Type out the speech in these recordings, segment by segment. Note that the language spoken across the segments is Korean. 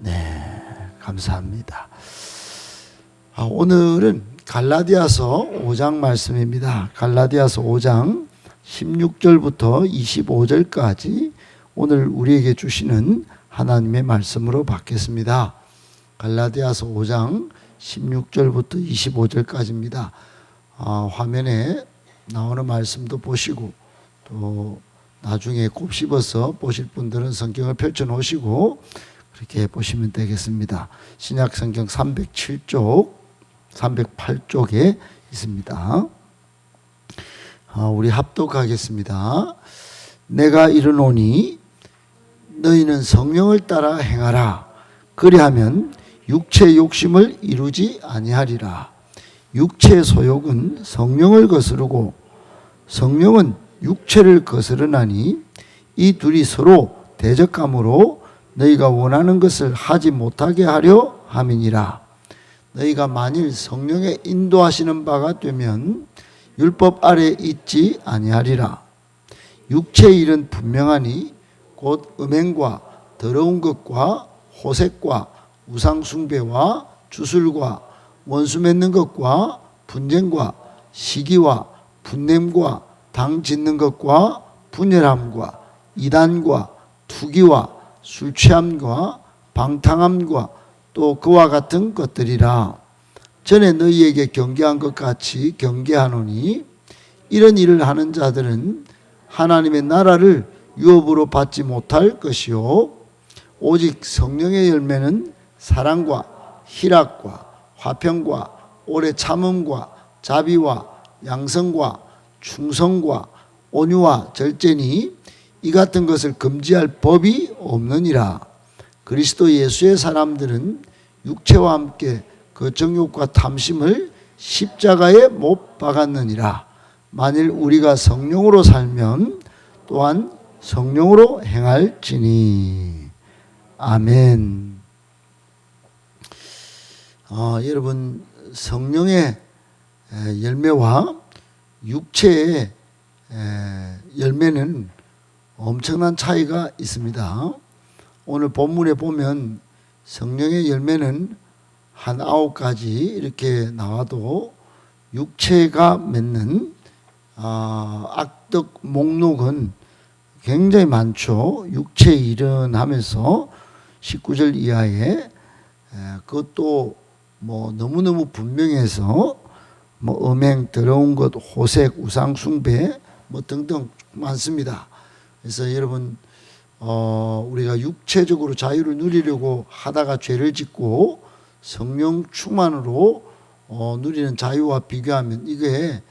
네, 감사합니다. 오늘은 갈라디아서 5장 말씀입니다. 갈라디아서 5장 16절부터 25절까지 오늘 우리에게 주시는 하나님의 말씀으로 받겠습니다. 갈라디아서 5장 16절부터 25절까지입니다. 화면에 나오는 말씀도 보시고 또 나중에 곱씹어서 보실 분들은 성경을 펼쳐 놓으시고 그렇게 보시면 되겠습니다. 신약 성경 307쪽, 308쪽에 있습니다. 우리 합독하겠습니다. 내가 이르노니 너희는 성령을 따라 행하라. 그리하면 육체의 욕심을 이루지 아니하리라. 육체의 소욕은 성령을 거스르고 성령은 육체를 거스르나니 이 둘이 서로 대적함으로 너희가 원하는 것을 하지 못하게 하려 함이니라. 너희가 만일 성령의 인도하시는 바가 되면 율법 아래 있지 아니하리라. 육체의 일은 분명하니 곧 음행과 더러운 것과 호색과 우상숭배와 주술과 원수 맺는 것과 분쟁과 시기와 분냄과 당 짓는 것과 분열함과 이단과 투기와 술 취함과 방탕함과 또 그와 같은 것들이라. 전에 너희에게 경계한 것 같이 경계하노니 이런 일을 하는 자들은 하나님의 나라를 유업으로 받지 못할 것이요 오직 성령의 열매는 사랑과 희락과 화평과 오래 참음과 자비와 양성과 충성과 온유와 절제니 이 같은 것을 금지할 법이 없느니라. 그리스도 예수의 사람들은 육체와 함께 그 정욕과 탐심을 십자가에 못 박았느니라. 만일 우리가 성령으로 살면 또한 성령으로 행할지니. 아멘. 여러분, 성령의 열매와 육체의 열매는 엄청난 차이가 있습니다. 오늘 본문에 보면 성령의 열매는 한 9가지 이렇게 나와도 육체가 맺는 악덕 목록은 굉장히 많죠. 육체의 일은 하면서 19절 이하에 그것도 뭐 너무너무 분명해서 뭐 음행, 더러운 것, 호색, 우상숭배 뭐 등등 많습니다. 그래서 여러분 우리가 육체적으로 자유를 누리려고 하다가 죄를 짓고 성령 충만으로 누리는 자유와 비교하면 이게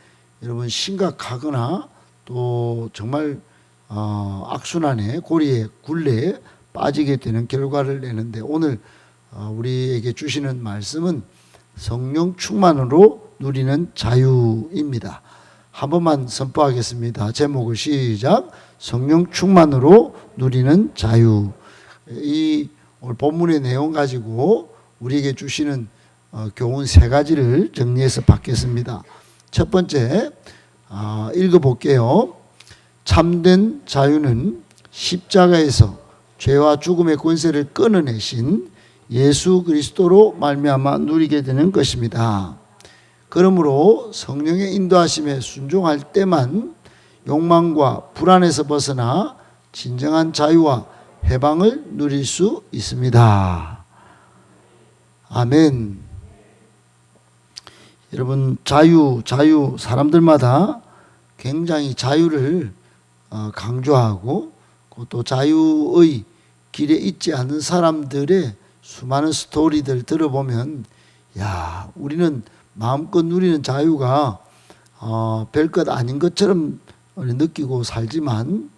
여러분 심각하거나 또 정말 악순환의 고리에 굴레에 빠지게 되는 결과를 내는데 오늘 우리에게 주시는 말씀은 성령 충만으로 누리는 자유입니다. 한 번만 선포하겠습니다. 제목을 시작. 성령 충만으로 누리는 자유. 이 오늘 본문의 내용 가지고 우리에게 주시는 교훈 3가지를 정리해서 받겠습니다. 첫 번째 읽어볼게요. 참된 자유는 십자가에서 죄와 죽음의 권세를 끊어내신 예수 그리스도로 말미암아 누리게 되는 것입니다. 그러므로 성령의 인도하심에 순종할 때만 욕망과 불안에서 벗어나 진정한 자유와 해방을 누릴 수 있습니다. 아멘. 여러분, 자유, 사람들마다 굉장히 자유를 강조하고 또 자유의 길에 있지 않는 사람들의 수많은 스토리들 들어보면 야, 우리는 마음껏 누리는 자유가 별것 아닌 것처럼 느끼고 살지만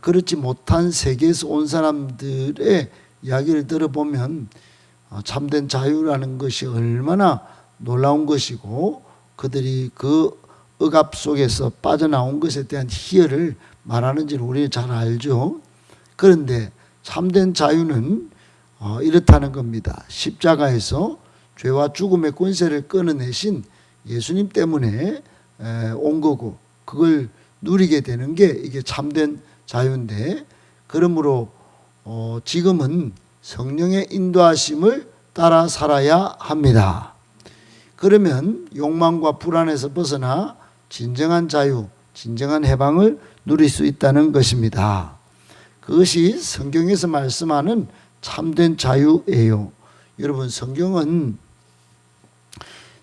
그렇지 못한 세계에서 온 사람들의 이야기를 들어보면 참된 자유라는 것이 얼마나 놀라운 것이고 그들이 그 억압 속에서 빠져나온 것에 대한 희열을 말하는지를 우리는 잘 알죠. 그런데 참된 자유는 이렇다는 겁니다. 십자가에서 죄와 죽음의 권세를 끊어내신 예수님 때문에 온 거고 그걸 누리게 되는 게 이게 참된 자유인데 그러므로 지금은 성령의 인도하심을 따라 살아야 합니다. 그러면 욕망과 불안에서 벗어나 진정한 자유, 진정한 해방을 누릴 수 있다는 것입니다. 그것이 성경에서 말씀하는 참된 자유예요. 여러분, 성경은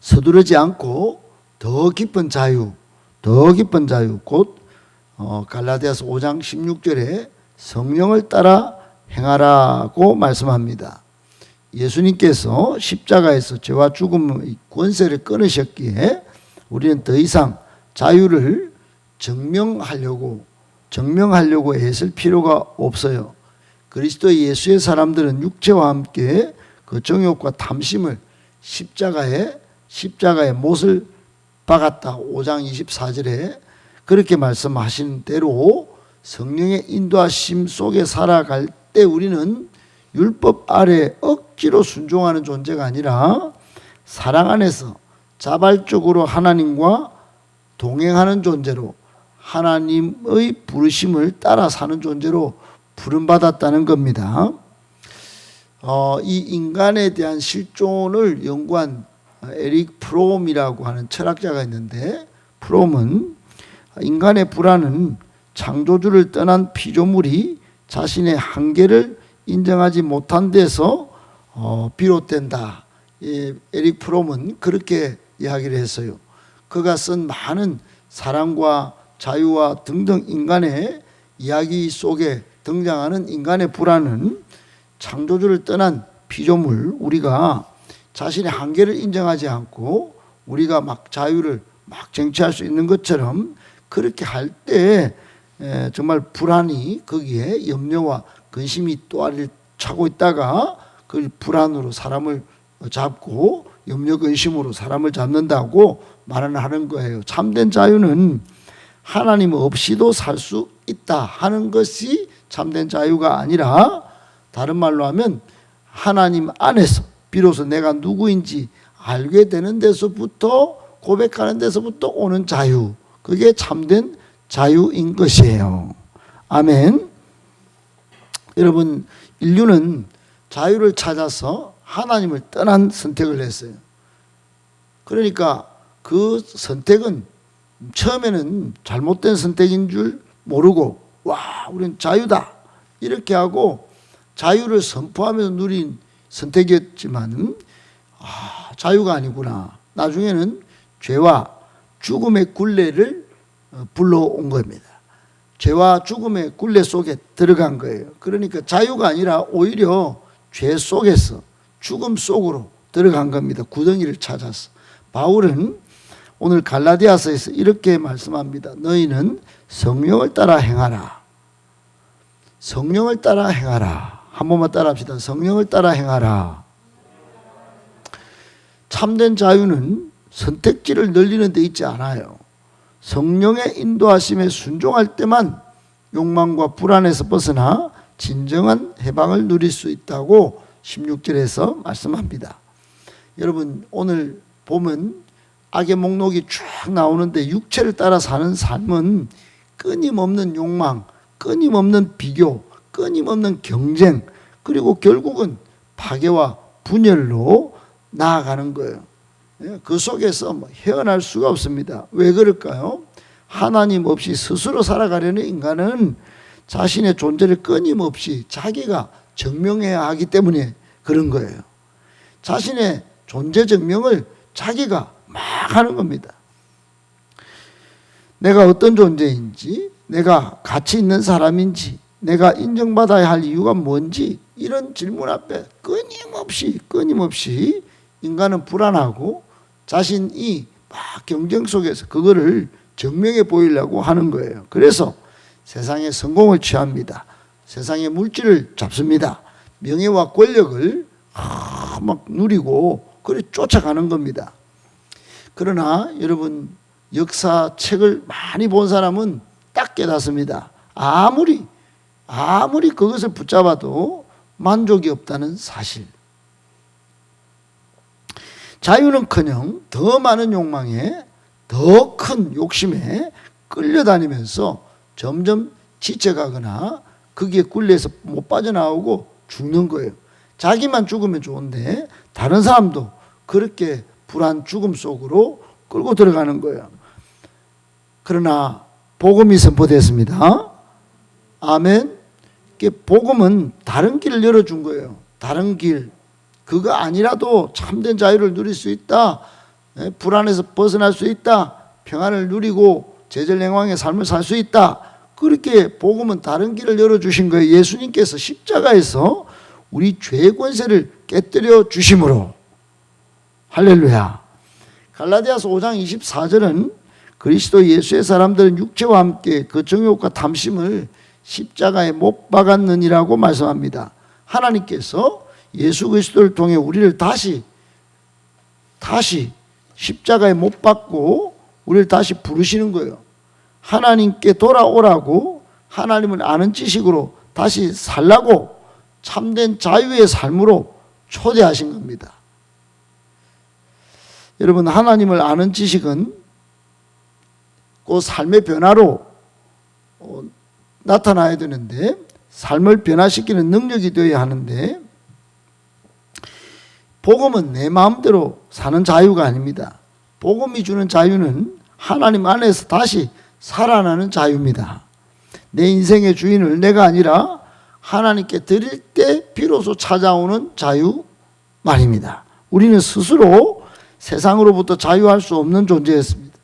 서두르지 않고 더 깊은 자유, 곧 갈라디아서 5장 16절에 성령을 따라 행하라고 말씀합니다. 예수님께서 십자가에서 죄와 죽음의 권세를 끊으셨기에 우리는 더 이상 자유를 증명하려고 애쓸 필요가 없어요. 그리스도 예수의 사람들은 육체와 함께 그 정욕과 탐심을 십자가에 못을 박았다. 5장 24절에 그렇게 말씀하신 대로 성령의 인도하심 속에 살아갈 때 우리는 율법 아래 억지로 순종하는 존재가 아니라 사랑 안에서 자발적으로 하나님과 동행하는 존재로 하나님의 부르심을 따라 사는 존재로 부름받았다는 겁니다. 이 인간에 대한 실존을 연구한 에릭 프롬이라고 하는 철학자가 있는데, 프롬은 인간의 불안은 창조주를 떠난 피조물이 자신의 한계를 인정하지 못한 데서 비롯된다. 에릭 프롬은 그렇게 이야기를 했어요. 그가 쓴 많은 사랑과 자유와 등등 인간의 이야기 속에 등장하는 인간의 불안은 창조주를 떠난 피조물, 우리가 자신의 한계를 인정하지 않고 우리가 막 자유를 막 쟁취할 수 있는 것처럼 그렇게 할 때 정말 불안이, 거기에 염려와 근심이 또아리를 차고 있다가 그 불안으로 사람을 잡고 염려 근심으로 사람을 잡는다고 말하는 거예요. 참된 자유는 하나님 없이도 살 수 있다 하는 것이 참된 자유가 아니라, 다른 말로 하면 하나님 안에서 비로소 내가 누구인지 알게 되는 데서부터, 고백하는 데서부터 오는 자유, 그게 참된 자유인 것이에요. 아멘. 여러분, 인류는 자유를 찾아서 하나님을 떠난 선택을 했어요. 그러니까 그 선택은 처음에는 잘못된 선택인 줄 모르고, 와, 우리는 자유다 이렇게 하고 자유를 선포하면서 누린 선택이었지만, 자유가 아니구나. 나중에는 죄와 죽음의 굴레를 불러온 겁니다. 죄와 죽음의 굴레 속에 들어간 거예요. 그러니까 자유가 아니라 오히려 죄 속에서 죽음 속으로 들어간 겁니다. 구덩이를 찾아서. 바울은 오늘 갈라디아서에서 이렇게 말씀합니다. 너희는 성령을 따라 행하라. 성령을 따라 행하라. 한 번만 따라 합시다. 성령을 따라 행하라. 참된 자유는 선택지를 늘리는 데 있지 않아요. 성령의 인도하심에 순종할 때만 욕망과 불안에서 벗어나 진정한 해방을 누릴 수 있다고 16절에서 말씀합니다. 여러분, 오늘 보면 악의 목록이 쭉 나오는데 육체를 따라 사는 삶은 끊임없는 욕망, 끊임없는 비교, 끊임없는 경쟁, 그리고 결국은 파괴와 분열로 나아가는 거예요. 그 속에서 헤어날 수가 없습니다. 왜 그럴까요? 하나님 없이 스스로 살아가려는 인간은 자신의 존재를 끊임없이 자기가 증명해야 하기 때문에 그런 거예요. 자신의 존재 증명을 자기가 막 하는 겁니다. 내가 어떤 존재인지, 내가 가치 있는 사람인지, 내가 인정받아야 할 이유가 뭔지, 이런 질문 앞에 끊임없이 인간은 불안하고 자신이 막 경쟁 속에서 그거를 증명해 보이려고 하는 거예요. 그래서 세상의 성공을 취합니다. 세상의 물질을 잡습니다. 명예와 권력을 막 누리고 그래 쫓아가는 겁니다. 그러나 여러분, 역사책을 많이 본 사람은 딱 깨닫습니다. 아무리 그것을 붙잡아도 만족이 없다는 사실. 자유는커녕 더 많은 욕망에, 더 큰 욕심에 끌려다니면서 점점 지쳐가거나 거기에 굴레에서 못 빠져나오고 죽는 거예요. 자기만 죽으면 좋은데 다른 사람도 그렇게 불안 죽음 속으로 끌고 들어가는 거예요. 그러나 복음이 선포됐습니다. 아멘. 복음은 다른 길을 열어준 거예요. 다른 길. 그거 아니라도 참된 자유를 누릴 수 있다. 불안에서 벗어날 수 있다. 평안을 누리고 제절랭왕의 삶을 살 수 있다. 그렇게 복음은 다른 길을 열어주신 거예요. 예수님께서 십자가에서 우리 죄의 권세를 깨뜨려 주심으로. 할렐루야. 갈라디아서 5장 24절은 그리스도 예수의 사람들은 육체와 함께 그 정욕과 탐심을 십자가에 못 박았느니라고 말씀합니다. 하나님께서 예수 그리스도를 통해 우리를 다시 십자가에 못 박고 우리를 다시 부르시는 거예요. 하나님께 돌아오라고, 하나님을 아는 지식으로 다시 살라고 참된 자유의 삶으로 초대하신 겁니다. 여러분, 하나님을 아는 지식은 그 삶의 변화로 나타나야 되는데, 삶을 변화시키는 능력이 되어야 하는데, 복음은 내 마음대로 사는 자유가 아닙니다. 복음이 주는 자유는 하나님 안에서 다시 살아나는 자유입니다. 내 인생의 주인을 내가 아니라 하나님께 드릴 때 비로소 찾아오는 자유 말입니다. 우리는 스스로 세상으로부터 자유할 수 없는 존재였습니다.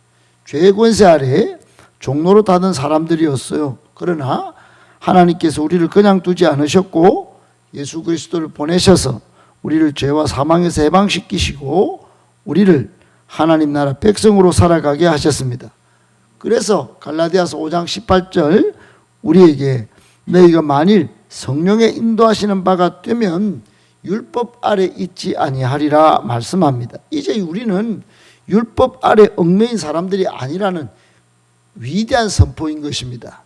죄의 권세 아래 종로로 닫은 사람들이었어요. 그러나 하나님께서 우리를 그냥 두지 않으셨고 예수 그리스도를 보내셔서 우리를 죄와 사망에서 해방시키시고 우리를 하나님 나라 백성으로 살아가게 하셨습니다. 그래서 갈라디아서 5장 18절 우리에게 너희가 만일 성령의 인도하시는 바가 되면 율법 아래 있지 아니하리라 말씀합니다. 이제 우리는 율법 아래 얽매인 사람들이 아니라는 위대한 선포인 것입니다.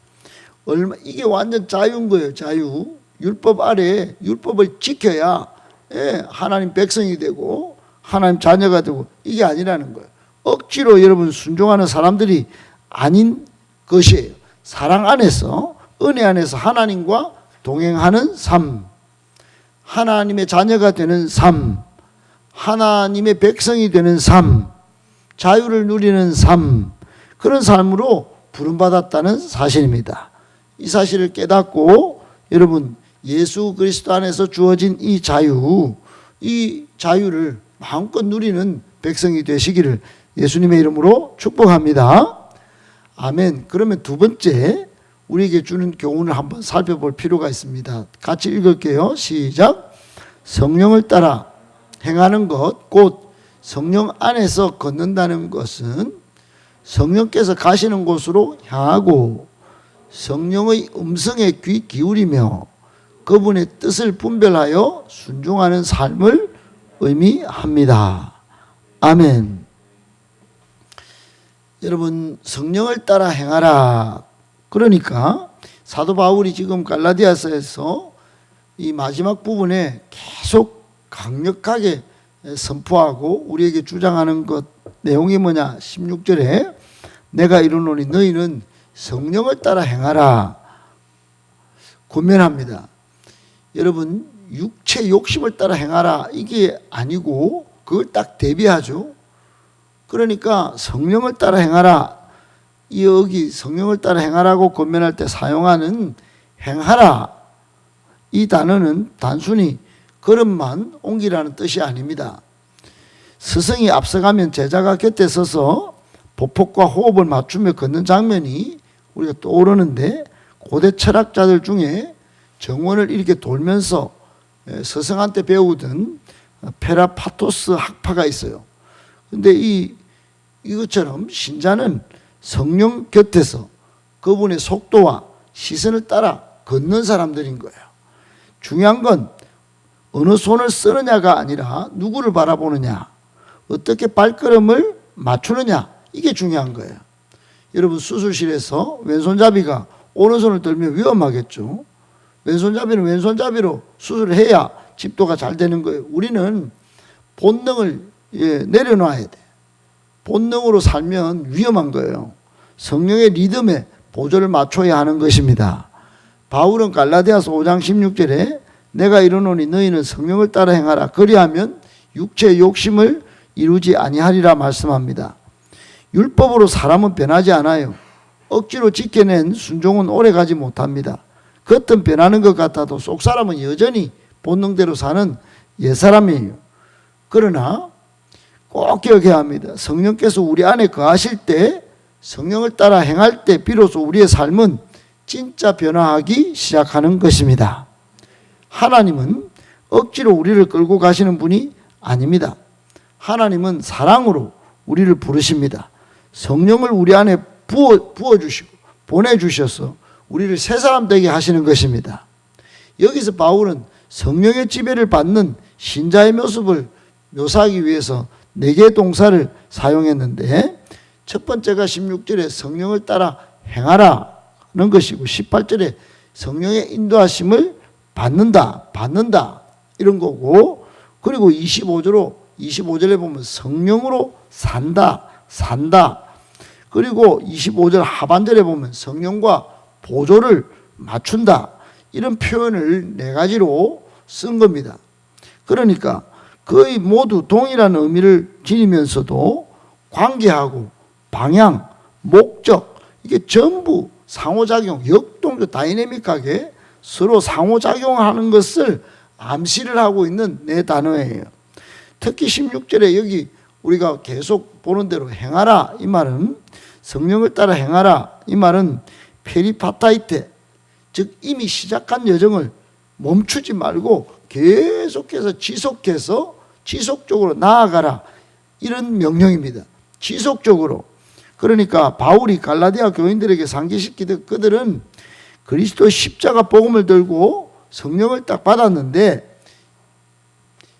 이게 완전 자유인 거예요. 자유. 율법 아래 율법을 지켜야 하나님 백성이 되고 하나님 자녀가 되고, 이게 아니라는 거예요. 억지로 여러분 순종하는 사람들이 아닌 것이에요. 사랑 안에서, 은혜 안에서 하나님과 동행하는 삶, 하나님의 자녀가 되는 삶, 하나님의 백성이 되는 삶, 자유를 누리는 삶, 그런 삶으로 부름받았다는 사실입니다. 이 사실을 깨닫고 여러분 예수 그리스도 안에서 주어진 이 자유를 마음껏 누리는 백성이 되시기를 예수님의 이름으로 축복합니다. 아멘. 그러면 두 번째 우리에게 주는 교훈을 한번 살펴볼 필요가 있습니다. 같이 읽을게요. 시작. 성령을 따라 행하는 것, 곧 성령 안에서 걷는다는 것은 성령께서 가시는 곳으로 향하고 성령의 음성에 귀 기울이며 그분의 뜻을 분별하여 순종하는 삶을 의미합니다. 아멘. 여러분, 성령을 따라 행하라. 그러니까 사도 바울이 지금 갈라디아서에서 이 마지막 부분에 계속 강력하게 선포하고 우리에게 주장하는 것 내용이 뭐냐? 16절에 내가 이르노니 너희는 성령을 따라 행하라 권면합니다. 여러분, 육체 욕심을 따라 행하라 이게 아니고 그걸 딱 대비하죠. 그러니까 성령을 따라 행하라, 여기 성령을 따라 행하라고 권면할 때 사용하는 행하라 이 단어는 단순히 걸음만 옮기라는 뜻이 아닙니다. 스승이 앞서가면 제자가 곁에 서서 보폭과 호흡을 맞추며 걷는 장면이 우리가 떠오르는데, 고대 철학자들 중에 정원을 이렇게 돌면서 스승한테 배우던 페라파토스 학파가 있어요. 근데 이것처럼 신자는 성령 곁에서 그분의 속도와 시선을 따라 걷는 사람들인 거예요. 중요한 건 어느 손을 쓰느냐가 아니라 누구를 바라보느냐, 어떻게 발걸음을 맞추느냐, 이게 중요한 거예요. 여러분, 수술실에서 왼손잡이가 오른손을 들면 위험하겠죠. 왼손잡이는 왼손잡이로 수술을 해야 집도가 잘 되는 거예요. 우리는 본능을 내려놔야 돼. 본능으로 살면 위험한 거예요. 성령의 리듬에 보조를 맞춰야 하는 것입니다. 바울은 갈라디아서 5장 16절에 내가 이르노니 너희는 성령을 따라 행하라. 그리하면 육체의 욕심을 이루지 아니하리라 말씀합니다. 율법으로 사람은 변하지 않아요. 억지로 지켜낸 순종은 오래가지 못합니다. 겉은 변하는 것 같아도 속 사람은 여전히 본능대로 사는 옛사람이에요. 그러나 꼭 기억해야 합니다. 성령께서 우리 안에 거하실 때, 성령을 따라 행할 때 비로소 우리의 삶은 진짜 변화하기 시작하는 것입니다. 하나님은 억지로 우리를 끌고 가시는 분이 아닙니다. 하나님은 사랑으로 우리를 부르십니다. 성령을 우리 안에 부어주시고 보내주셔서 우리를 새 사람 되게 하시는 것입니다. 여기서 바울은 성령의 지배를 받는 신자의 모습을 묘사하기 위해서 4개의 동사를 사용했는데, 첫 번째가 16절에 성령을 따라 행하라는 것이고, 18절에 성령의 인도하심을 받는다 이런 거고, 그리고 25절에 보면 성령으로 산다. 그리고 25절 하반절에 보면 성령과 보조를 맞춘다. 이런 표현을 4가지로 쓴 겁니다. 그러니까 거의 모두 동일한 의미를 지니면서도 관계하고 방향, 목적, 이게 전부 상호작용, 역동적 다이내믹하게 서로 상호작용하는 것을 암시를 하고 있는 4단어예요. 특히 16절에 여기 우리가 계속 보는 대로 행하라, 이 말은, 성령을 따라 행하라, 이 말은 페리파타이테, 즉 이미 시작한 여정을 멈추지 말고 계속해서 지속적으로 나아가라, 이런 명령입니다. 지속적으로. 그러니까 바울이 갈라디아 교인들에게 상기시키듯 그들은 그리스도의 십자가 복음을 들고 성령을 딱 받았는데,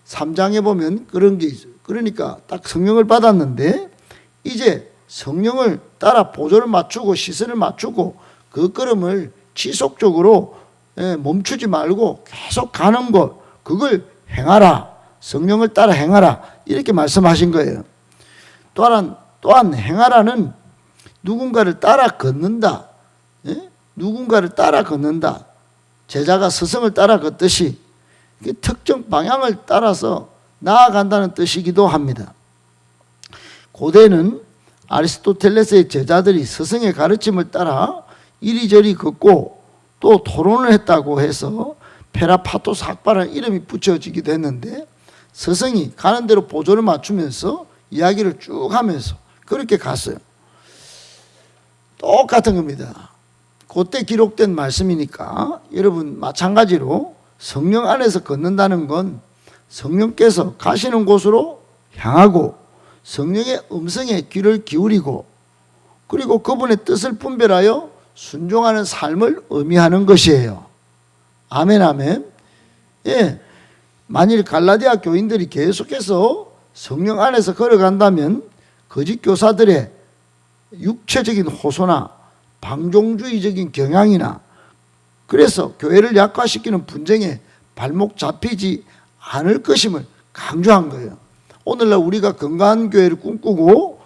3장에 보면 그런 게 있어요. 그러니까 딱 성령을 받았는데 이제 성령을 따라 보조를 맞추고 시선을 맞추고 그 걸음을 지속적으로 멈추지 말고 계속 가는 것, 그걸 행하라. 성령을 따라 행하라. 이렇게 말씀하신 거예요. 또한 행하라는 누군가를 따라 걷는다. 누군가를 따라 걷는다. 제자가 스승을 따라 걷듯이 특정 방향을 따라서 나아간다는 뜻이기도 합니다. 고대는 아리스토텔레스의 제자들이 스승의 가르침을 따라 이리저리 걷고 또 토론을 했다고 해서 페라파토스 학파라는 이름이 붙여지기도 했는데, 스승이 가는 대로 보조를 맞추면서 이야기를 쭉 하면서 그렇게 갔어요. 똑같은 겁니다. 그때 기록된 말씀이니까 여러분 마찬가지로 성령 안에서 걷는다는 건 성령께서 가시는 곳으로 향하고 성령의 음성에 귀를 기울이고 그리고 그분의 뜻을 분별하여 순종하는 삶을 의미하는 것이에요. 아멘, 아멘. 예. 만일 갈라디아 교인들이 계속해서 성령 안에서 걸어간다면 거짓 교사들의 육체적인 호소나 방종주의적인 경향이나 그래서 교회를 약화시키는 분쟁에 발목 잡히지 않을 것임을 강조한 거예요. 오늘날 우리가 건강한 교회를 꿈꾸고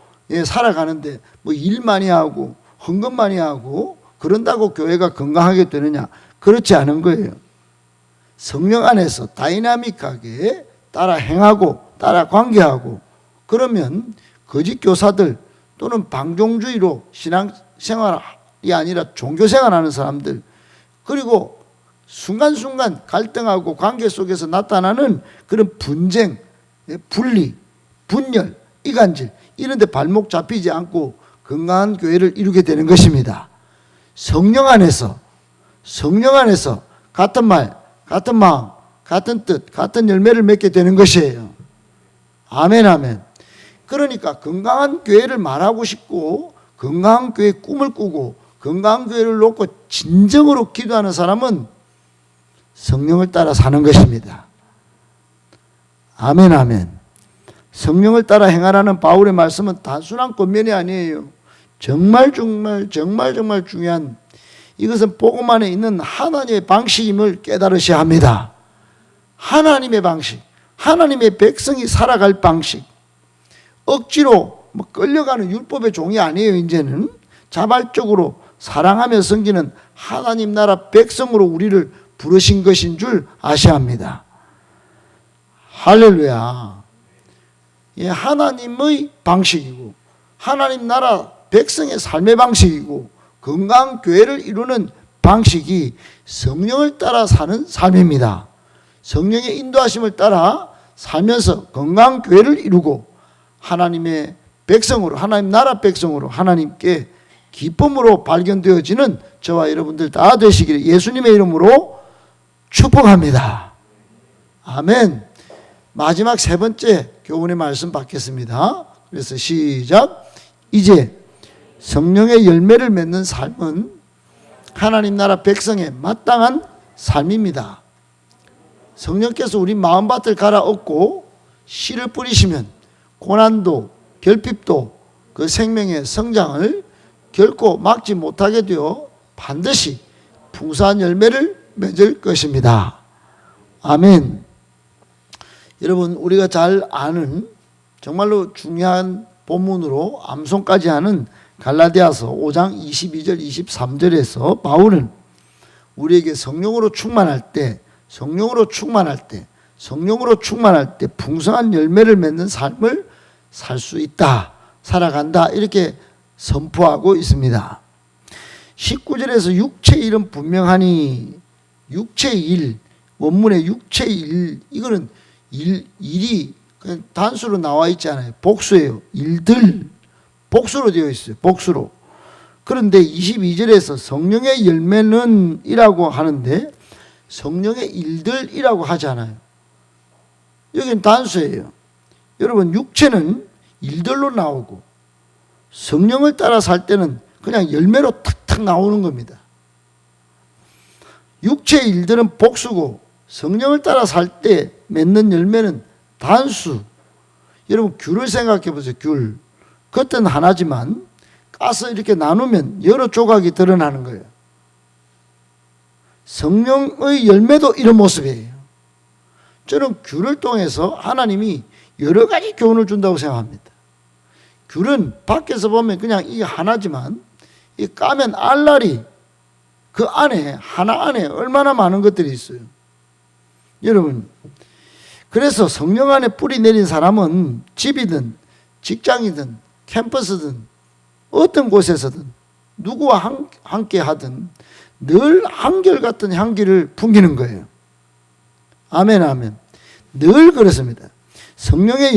살아가는데 뭐 일 많이 하고 헌금 많이 하고 그런다고 교회가 건강하게 되느냐? 그렇지 않은 거예요. 성령 안에서 다이나믹하게 따라 행하고 따라 관계하고 그러면 거짓 교사들 또는 방종주의로 신앙생활이 아니라 종교생활하는 사람들 그리고 순간순간 갈등하고 관계 속에서 나타나는 그런 분쟁, 분리, 분열, 이간질 이런 데 발목 잡히지 않고 건강한 교회를 이루게 되는 것입니다. 성령 안에서 같은 말, 같은 마음, 같은 뜻, 같은 열매를 맺게 되는 것이에요. 아멘, 아멘. 그러니까 건강한 교회를 말하고 싶고 건강한 교회의 꿈을 꾸고 건강한 교회를 놓고 진정으로 기도하는 사람은 성령을 따라 사는 것입니다. 아멘, 아멘. 성령을 따라 행하라는 바울의 말씀은 단순한 권면이 아니에요. 정말 중요한, 이것은 복음 안에 있는 하나님의 방식임을 깨달으셔야 합니다. 하나님의 방식, 하나님의 백성이 살아갈 방식. 억지로 끌려가는 율법의 종이 아니에요. 이제는 자발적으로 사랑하며 섬기는 하나님 나라 백성으로 우리를 부르신 것인 줄 아셔야 합니다. 할렐루야. 예, 하나님의 방식이고 하나님 나라 백성의 삶의 방식이고 건강한 교회를 이루는 방식이 성령을 따라 사는 삶입니다. 성령의 인도하심을 따라 살면서 건강한 교회를 이루고 하나님의 백성으로, 하나님 나라 백성으로 하나님께 기쁨으로 발견되어지는 저와 여러분들 다 되시기를 예수님의 이름으로 축복합니다. 아멘. 마지막 세 번째 교훈의 말씀 받겠습니다. 그래서 시작. 이제 성령의 열매를 맺는 삶은 하나님 나라 백성의 마땅한 삶입니다. 성령께서 우리 마음밭을 갈아엎고 씨를 뿌리시면 고난도 결핍도 그 생명의 성장을 결코 막지 못하게 되어 반드시 풍성한 열매를 맺을 것입니다. 아멘. 여러분, 우리가 잘 아는 정말로 중요한 본문으로 암송까지 하는 갈라디아서 5장 22절 23절에서 바울은 우리에게 성령으로 충만할 때 풍성한 열매를 맺는 삶을 살 수 있다, 살아간다, 이렇게 선포하고 있습니다. 19절에서 육체의 일은 분명하니, 육체의 일, 원문의 육체의 일, 이거는 일이 그냥 단수로 나와 있지 않아요. 복수예요. 일들, 복수로 되어 있어요. 복수로. 그런데 22절에서 성령의 열매는 이라고 하는데 성령의 일들이라고 하지 않아요. 여기는 단수예요. 여러분, 육체는 일들로 나오고 성령을 따라 살 때는 그냥 열매로 탁탁 나오는 겁니다. 육체의 일들은 복수고 성령을 따라 살 때 맺는 열매는 단수. 여러분, 귤을 생각해 보세요. 귤. 겉은 하나지만 까서 이렇게 나누면 여러 조각이 드러나는 거예요. 성령의 열매도 이런 모습이에요. 저는 귤을 통해서 하나님이 여러 가지 교훈을 준다고 생각합니다. 귤은 밖에서 보면 그냥 이게 하나지만 이 까면 알알이 그 안에, 하나 안에 얼마나 많은 것들이 있어요. 여러분, 그래서 성령 안에 뿌리 내린 사람은 집이든 직장이든 캠퍼스든 어떤 곳에서든 누구와 함께 하든 늘 한결같은 향기를 풍기는 거예요. 아멘, 아멘. 늘 그렇습니다. 성령의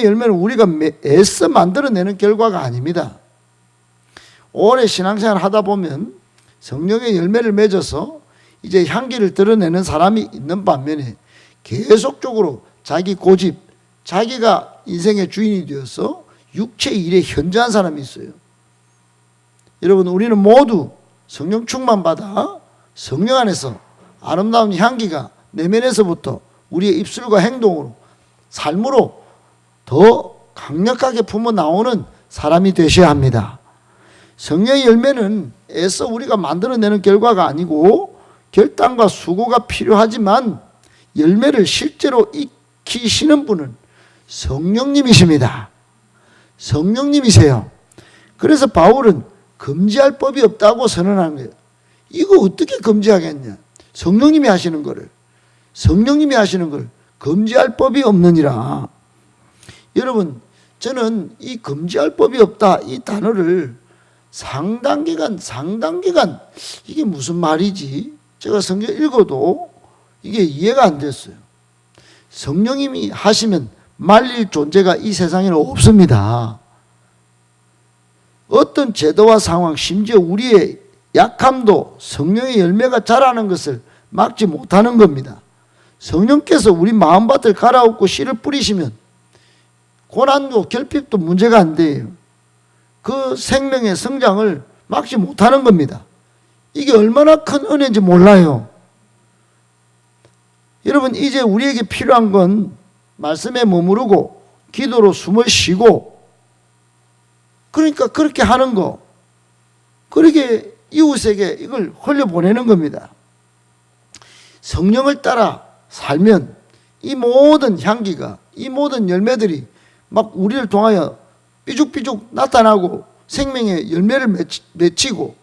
열매는 우리가 애써 만들어내는 결과가 아닙니다. 오래 신앙생활 하다 보면 성령의 열매를 맺어서 이제 향기를 드러내는 사람이 있는 반면에 계속적으로 자기 고집, 자기가 인생의 주인이 되어서 육체의 일에 현저한 사람이 있어요. 여러분, 우리는 모두 성령 충만 받아 성령 안에서 아름다운 향기가 내면에서부터 우리의 입술과 행동으로, 삶으로 더 강력하게 품어 나오는 사람이 되셔야 합니다. 성령의 열매는 애써 우리가 만들어내는 결과가 아니고 결단과 수고가 필요하지만 열매를 실제로 익히시는 분은 성령님이십니다. 성령님이세요. 그래서 바울은 금지할 법이 없다고 선언한 거예요. 이거 어떻게 금지하겠냐? 성령님이 하시는 걸 금지할 법이 없느니라. 여러분, 저는 이 금지할 법이 없다, 이 단어를 상당기간 이게 무슨 말이지? 제가 성경 읽어도 이게 이해가 안 됐어요. 성령님이 하시면 말릴 존재가 이 세상에는 없습니다. 어떤 제도와 상황, 심지어 우리의 약함도 성령의 열매가 자라는 것을 막지 못하는 겁니다. 성령께서 우리 마음밭을 갈아엎고 씨를 뿌리시면 고난도 결핍도 문제가 안 돼요. 그 생명의 성장을 막지 못하는 겁니다. 이게 얼마나 큰 은혜인지 몰라요. 여러분, 이제 우리에게 필요한 건 말씀에 머무르고 기도로 숨을 쉬고, 그러니까 그렇게 하는 거, 그렇게 이웃에게 이걸 흘려보내는 겁니다. 성령을 따라 살면 이 모든 향기가, 이 모든 열매들이 막 우리를 통하여 삐죽삐죽 나타나고 생명의 열매를 맺히고,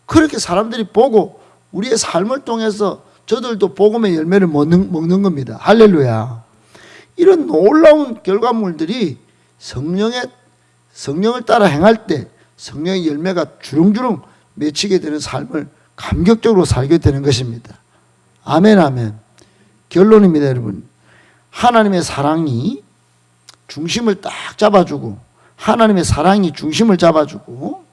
그렇게 사람들이 보고 우리의 삶을 통해서 저들도 복음의 열매를 먹는 겁니다. 할렐루야. 이런 놀라운 결과물들이 성령을 따라 행할 때 성령의 열매가 주렁주렁 맺히게 되는 삶을 감격적으로 살게 되는 것입니다. 아멘, 아멘. 결론입니다, 여러분. 하나님의 사랑이 중심을 딱 잡아주고, 하나님의 사랑이 중심을 잡아주고,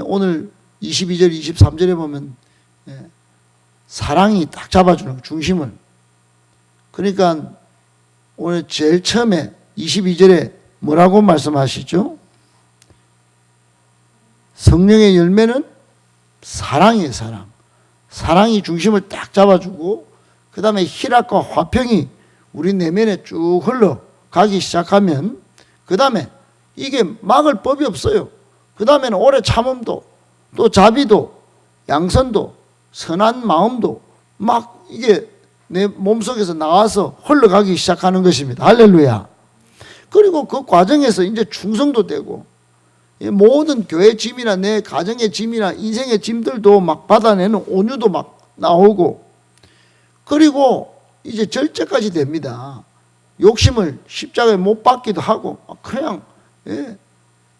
오늘 22절, 23절에 보면 사랑이 딱 잡아주는 중심을. 그러니까 오늘 제일 처음에 22절에 뭐라고 말씀하시죠? 성령의 열매는 사랑이에요, 사랑. 사랑이 중심을 딱 잡아주고, 그 다음에 희락과 화평이 우리 내면에 쭉 흘러가기 시작하면, 그 다음에 이게 막을 법이 없어요. 그 다음에는 오래 참음도, 또 자비도, 양선도, 선한 마음도 막 이게 내 몸속에서 나와서 흘러가기 시작하는 것입니다. 할렐루야. 그리고 그 과정에서 이제 충성도 되고, 모든 교회 짐이나 내 가정의 짐이나 인생의 짐들도 막 받아내는 온유도 막 나오고, 그리고 이제 절제까지 됩니다. 욕심을 십자가에 못 박기도 하고, 그냥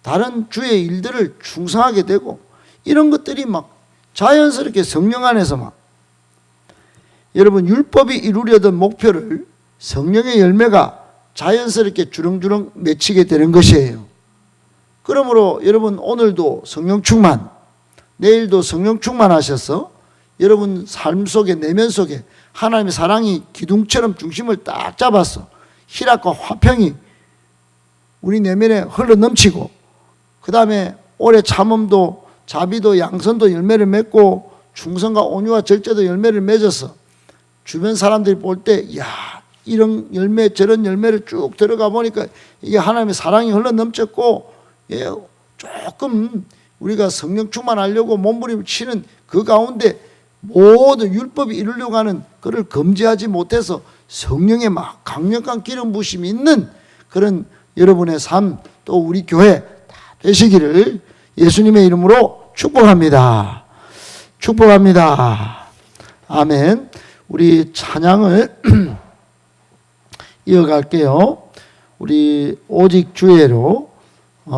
다른 주의 일들을 충성하게 되고, 이런 것들이 막 자연스럽게 성령 안에서 막, 여러분 율법이 이루려던 목표를 성령의 열매가 자연스럽게 주렁주렁 맺히게 되는 것이에요. 그러므로 여러분 오늘도 성령 충만, 내일도 성령 충만하셔서 여러분 삶 속에, 내면 속에 하나님의 사랑이 기둥처럼 중심을 딱 잡아서 희락과 화평이 우리 내면에 흘러넘치고, 그 다음에 오래 참음도, 자비도, 양선도 열매를 맺고, 충성과 온유와 절제도 열매를 맺어서 주변 사람들이 볼 때, 야, 이런 열매 저런 열매를 쭉 들어가 보니까 이게 하나님의 사랑이 흘러넘쳤고, 조금 우리가 성령 충만하려고 몸부림을 치는 그 가운데 모든 율법이 이루려고 하는 그를 금지하지 못해서 성령의 막 강력한 기름 부심이 있는 그런 여러분의 삶, 또 우리 교회 다 되시기를 예수님의 이름으로 축복합니다. 축복합니다. 아멘. 우리 찬양을 이어갈게요. 우리 오직 주의로,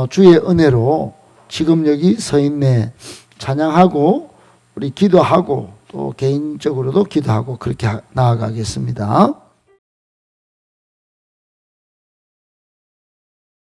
주의 은혜로 지금 여기 서 있네. 찬양하고 우리 기도하고 또 개인적으로도 기도하고 그렇게 나아가겠습니다.